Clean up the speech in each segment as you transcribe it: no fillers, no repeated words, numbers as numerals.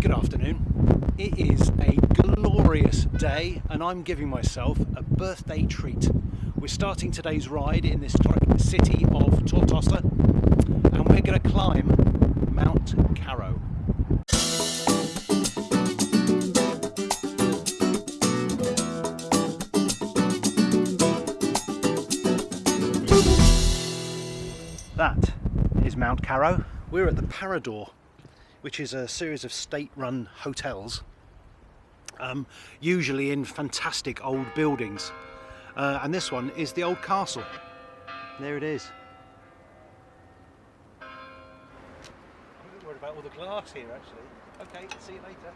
Good afternoon. It is a glorious day and I'm giving myself a birthday treat. We're starting today's ride in this city of Tortosa and we're going to climb Mont Caro. That is Mont Caro. We're at the Parador, which is a series of state-run hotels, usually in fantastic old buildings. And this one is the old castle. There it is. I'm a bit worried about all the glass here, actually. Okay, see you later.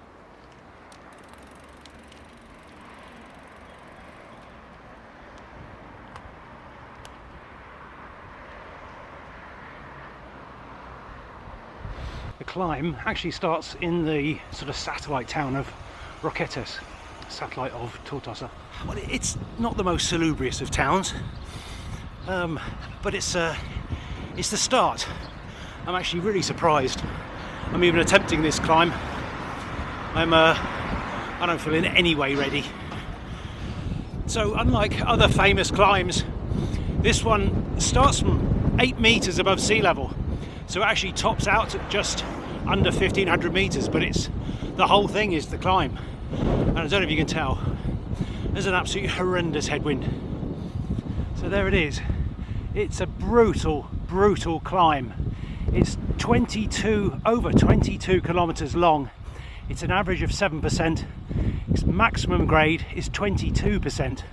The climb actually starts in the sort of satellite town of Roquetas, satellite of Tortosa. Well, it's not the most salubrious of towns, but it's the start. I'm actually really surprised. I'm even attempting this climb. I don't feel in any way ready. So unlike other famous climbs, this one starts from 8 meters above sea level. So it actually tops out at just under 1500 meters, but the whole thing is the climb. And I don't know if you can tell, there's an absolutely horrendous headwind. So there it is. It's a brutal, brutal climb. It's over 22 kilometers long. It's an average of 7%. Its maximum grade is 22%.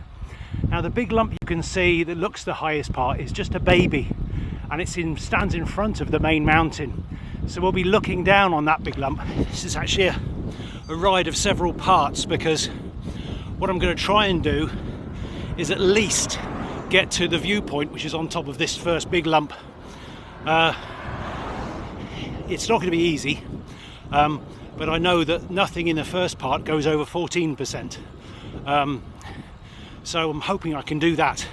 Now the big lump you can see that looks the highest part is just a baby, and it stands in front of the main mountain. So we'll be looking down on that big lump. This is actually a ride of several parts, because what I'm going to try and do is at least get to the viewpoint, which is on top of this first big lump. It's not going to be easy, but I know that nothing in the first part goes over 14%. So I'm hoping I can do that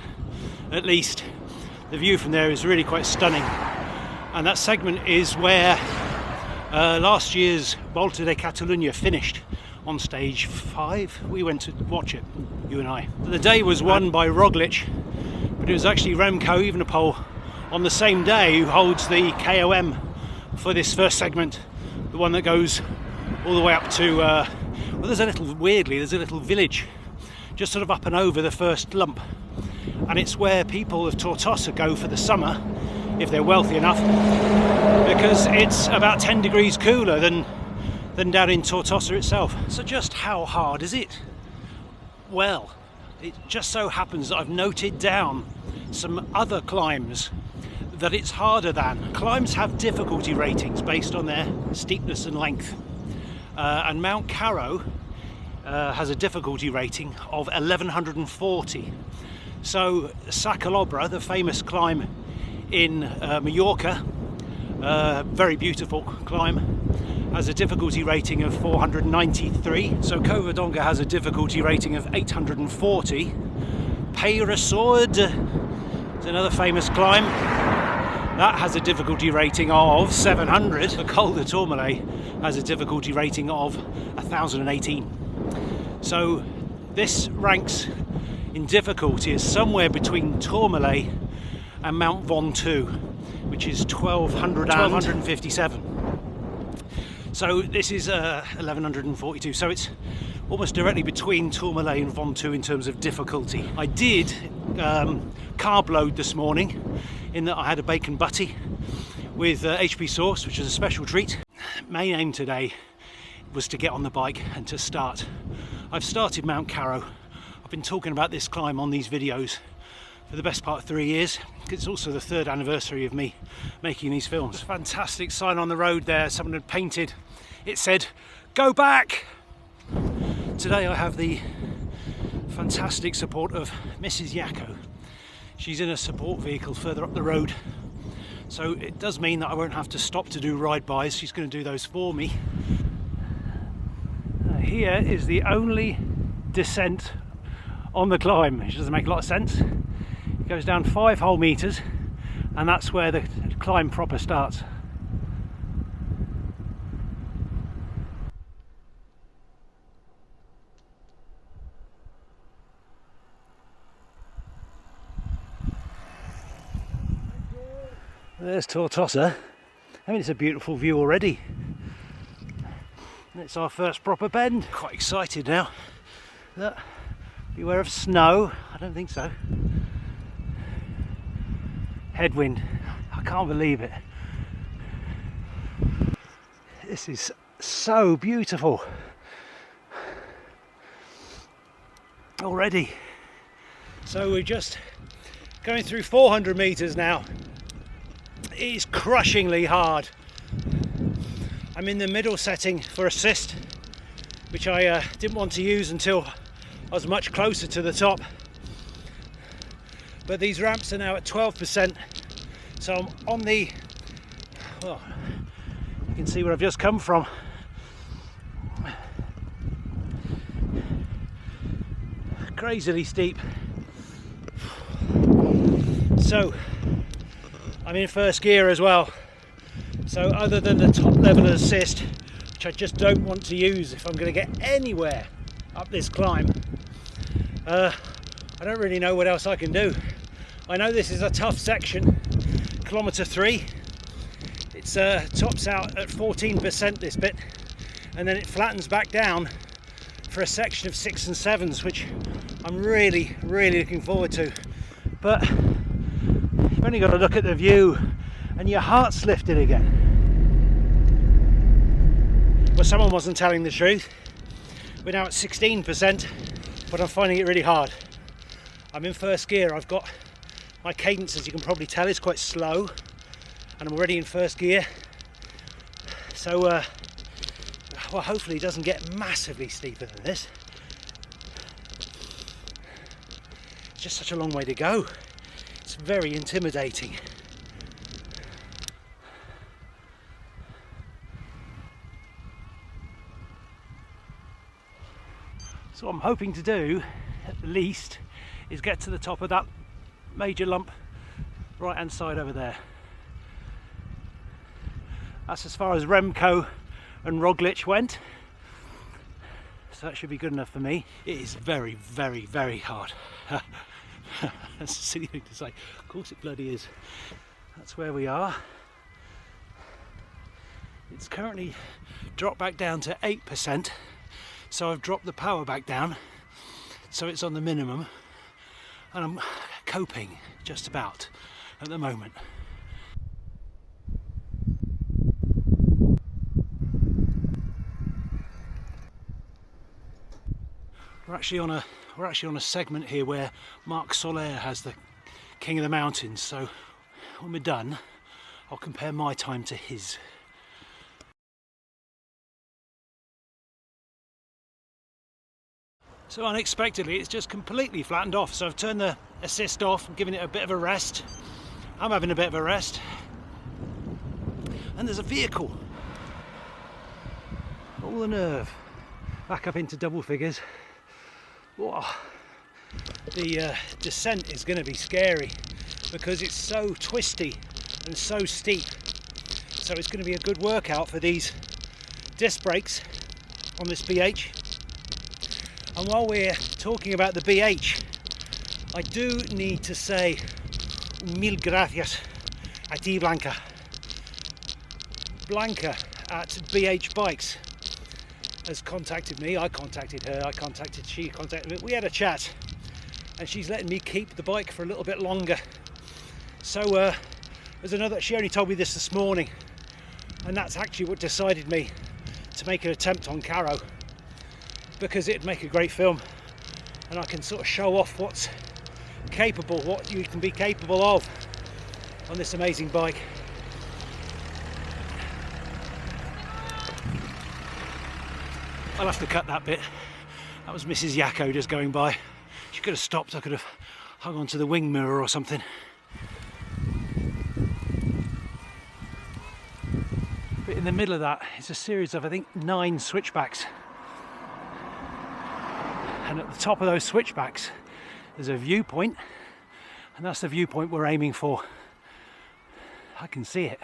at least. The view from there is really quite stunning, and that segment is where last year's Volta de Catalunya finished on stage 5. We went to watch it, you and I. The day was won by Roglic, but it was actually Remco Evenepoel on the same day who holds the KOM for this first segment, the one that goes all the way up to, well, there's a little village just sort of up and over the first lump. And it's where people of Tortosa go for the summer, if they're wealthy enough, because it's about 10 degrees cooler than down in Tortosa itself. So just how hard is it? Well, it just so happens that I've noted down some other climbs that it's harder than. Climbs have difficulty ratings based on their steepness and length, and Mont Caro has a difficulty rating of 1140. So Sacalobra, the famous climb in Mallorca, very beautiful climb, has a difficulty rating of 493. So Covadonga has a difficulty rating of 840. Peyresord is another famous climb. That has a difficulty rating of 700. The Col de Tourmalet has a difficulty rating of 1018. So this ranks in difficulty is somewhere between Tourmalet and Mount Ventoux, which is 1257. So this is 1142. So it's almost directly between Tourmalet and Ventoux in terms of difficulty. I did carb load this morning, in that I had a bacon butty with HP sauce, which is a special treat. Main aim today was to get on the bike and to start. I've started Mont Caro. I've been talking about this climb on these videos for the best part of 3 years. It's also the 3rd anniversary of me making these films. Fantastic sign on the road there, someone had painted. It said, "Go back!" Today I have the fantastic support of Mrs. Yako. She's in a support vehicle further up the road. So it does mean that I won't have to stop to do ride-bys. She's going to do those for me. Here is the only descent on the climb, which doesn't make a lot of sense. It goes down 5 whole meters, and that's where the climb proper starts. There's Tortosa. I mean, it's a beautiful view already. And it's our first proper bend. Quite excited now. Look, beware of snow. I don't think so. Headwind. I can't believe it. This is so beautiful. Already. So we're just going through 400 meters now. It is crushingly hard. I'm in the middle setting for assist, which I didn't want to use until I was much closer to the top. But these ramps are now at 12%, so I'm on the, well, you can see where I've just come from. Crazily steep. So I'm in first gear as well, so other than the top level assist, which I just don't want to use if I'm going to get anywhere up this climb, I don't really know what else I can do. I know this is a tough section, kilometre 3. It's tops out at 14% this bit, and then it flattens back down for a section of 6 and 7s, which I'm really looking forward to. But you've only got to look at the view and your heart's lifted again. Well, someone wasn't telling the truth. We're now at 16%, but I'm finding it really hard. I'm in first gear. I've got my cadence, as you can probably tell, is quite slow, and I'm already in first gear. So, well, hopefully it doesn't get massively steeper than this. It's just such a long way to go. It's very intimidating. So what I'm hoping to do, at least, is get to the top of that major lump right hand side over there. That's as far as Remco and Roglic went, so that should be good enough for me. It is very hard. That's a silly thing to say. Of course it bloody is. That's where we are. It's currently dropped back down to 8%, so I've dropped the power back down, so it's on the minimum, and I'm coping just about at the moment. We're actually on a segment here where Marc Soler has the King of the Mountains, so when we're done I'll compare my time to his. So unexpectedly it's just completely flattened off, so I've turned the assist off and given it a bit of a rest. I'm having a bit of a rest, and there's a vehicle. All the nerve. Back up into double figures. Whoa. The descent is going to be scary because it's so twisty and so steep, so it's going to be a good workout for these disc brakes on this BH. And while we're talking about the BH, I do need to say mil gracias a ti, Blanca. Blanca at BH Bikes has contacted me. I contacted her, she contacted me. We had a chat, and she's letting me keep the bike for a little bit longer. So there's another, she only told me this morning, and that's actually what decided me to make an attempt on Caro, because it'd make a great film and I can sort of show off what's capable, what you can be capable of on this amazing bike. I'll have to cut that bit. That was Mrs. Yakko just going by. She could have stopped, I could have hung onto the wing mirror or something. But in the middle of that is a series of, I think, 9 switchbacks. And at the top of those switchbacks there's a viewpoint, and that's the viewpoint we're aiming for. I can see it.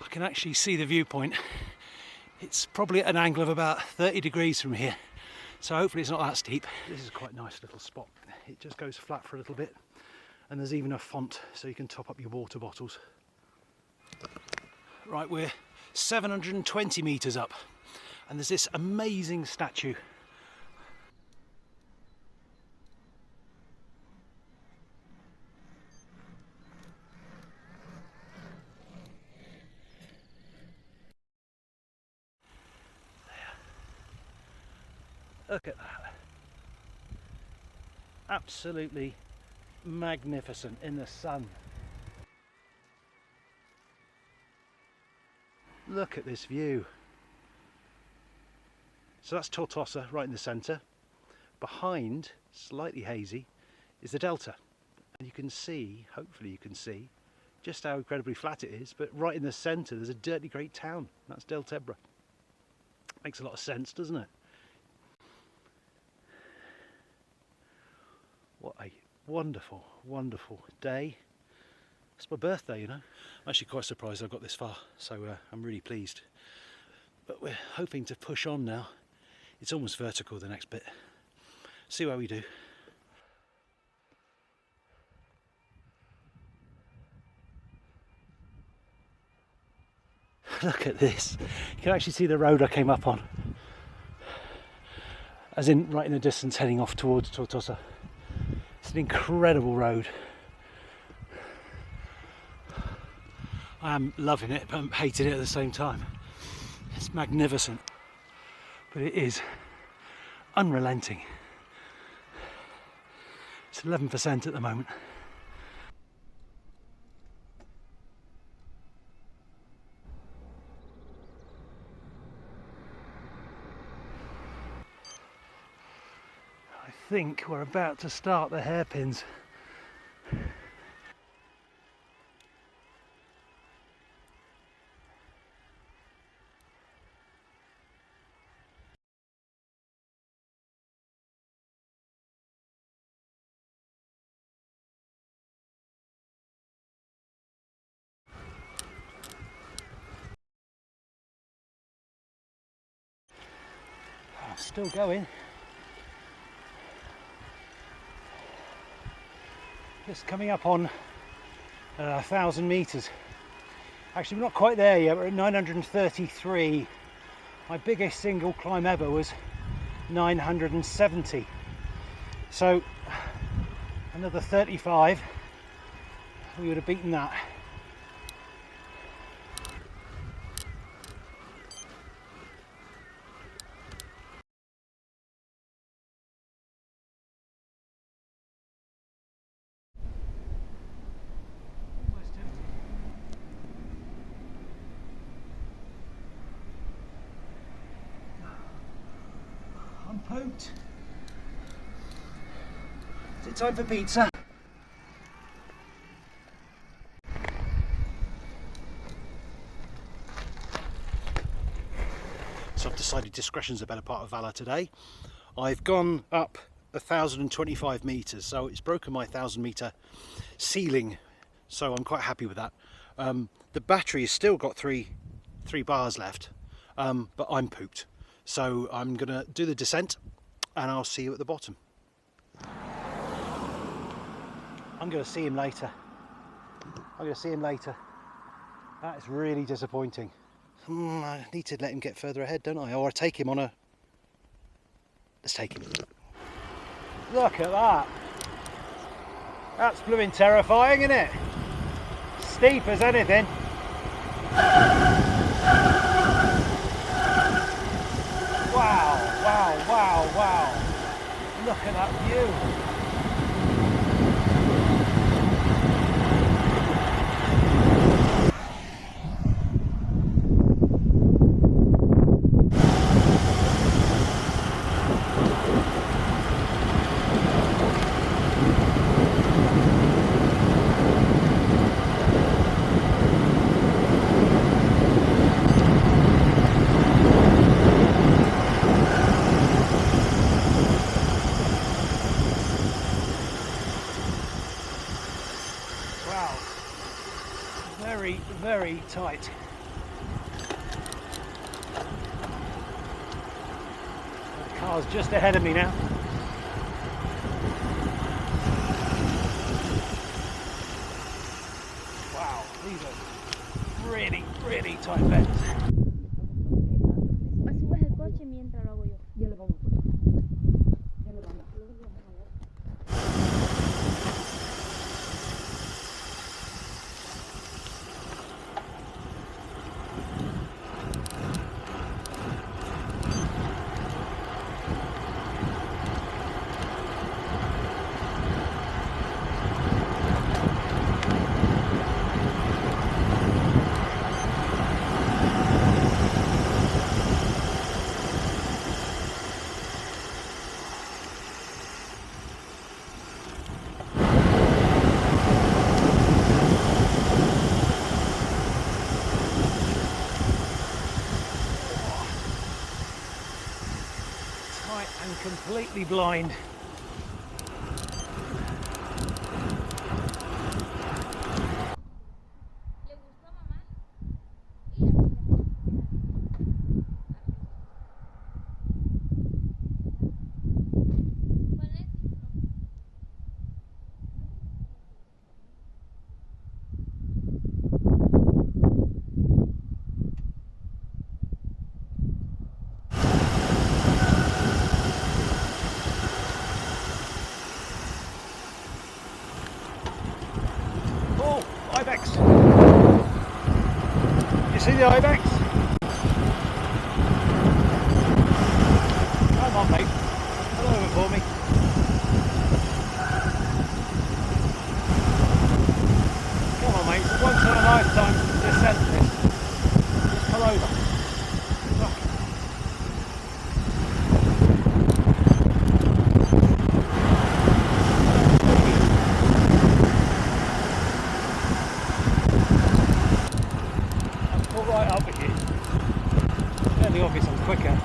I can actually see the viewpoint. It's probably at an angle of about 30 degrees from here, so hopefully it's not that steep. This is quite a nice little spot. It just goes flat for a little bit, and there's even a font so you can top up your water bottles. Right, we're 720 metres up, and there's this amazing statue. Look at that. Absolutely magnificent in the sun. Look at this view. So that's Tortosa right in the centre. Behind, slightly hazy, is the delta. And you can see, hopefully you can see, just how incredibly flat it is, but right in the centre there's a dirty great town. That's Deltebra. Makes a lot of sense, doesn't it? What a wonderful, wonderful day. It's my birthday, you know. I'm actually quite surprised I got this far, so I'm really pleased. But we're hoping to push on now. It's almost vertical, the next bit. See how we do. Look at this. You can actually see the road I came up on. As in right in the distance heading off towards Tortosa. It's an incredible road. I am loving it, but I'm hating it at the same time. It's magnificent, but it is unrelenting. It's 11% at the moment. I think we're about to start the hairpins. Still going. Just coming up on 1,000 metres. Actually, we're not quite there yet. We're at 933. My biggest single climb ever was 970. So another 35, we would have beaten that. I'm pooped. Is it time for pizza? So I've decided discretion's a better part of valour today. I've gone up 1,025 metres, so it's broken my 1,000 metre ceiling, so I'm quite happy with that. The battery has still got three bars left, but I'm pooped. So I'm going to do the descent and I'll see you at the bottom. I'm going to see him later. That is really disappointing. I need to let him get further ahead, don't I? Or I take him on a... Let's take him. Look at that. That's blooming terrifying, isn't it? Steep as anything. Wow. Look at that view. Very tight. The car's just ahead of me now. I am completely blind. Oh, ibex! You see the ibex? Come on, mate. Come over for me. Come on, mate. It's a once in a lifetime descent this. Just pull over. Fuck. I'll pull right up with you. It's fairly obvious I'm quicker.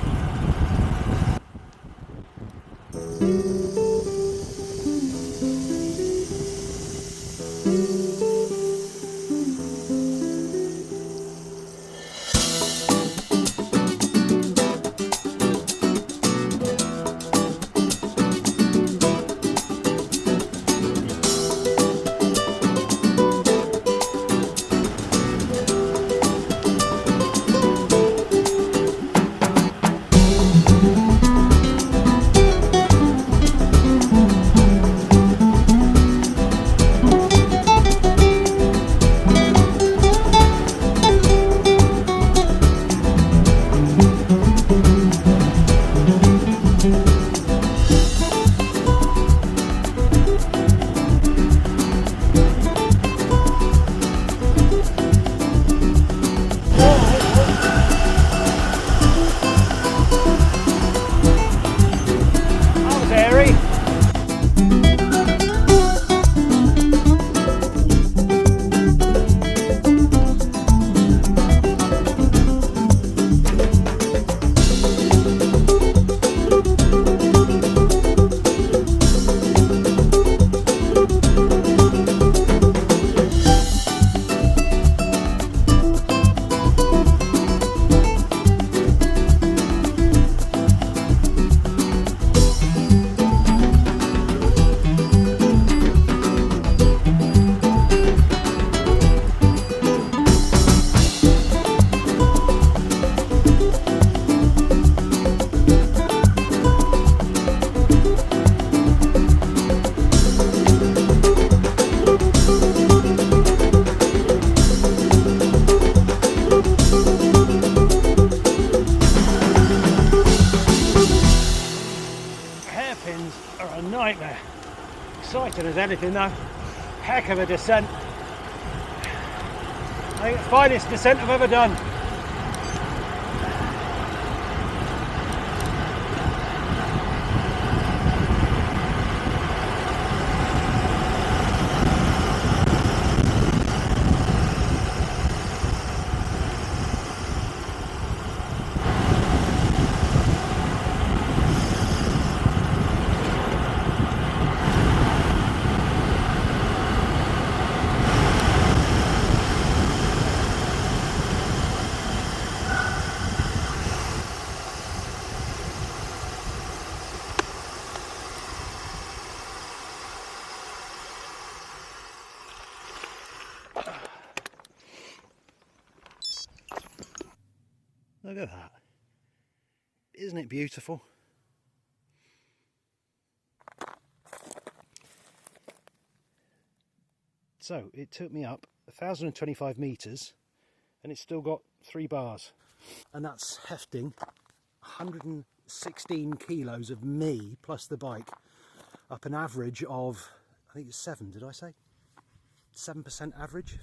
Hairpins are a nightmare. Exciting as anything though. Heck of a descent. I think it's the finest descent I've ever done. Look at that. Isn't it beautiful? So it took me up 1,025 metres and it's still got 3 bars. And that's hefting 116 kilos of me plus the bike up an average of, I think it's 7, did I say? 7% average.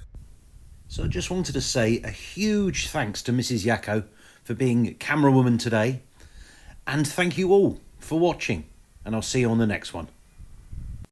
So I just wanted to say a huge thanks to Mrs. Yakko for being camera woman today, and thank you all for watching, and I'll see you on the next one.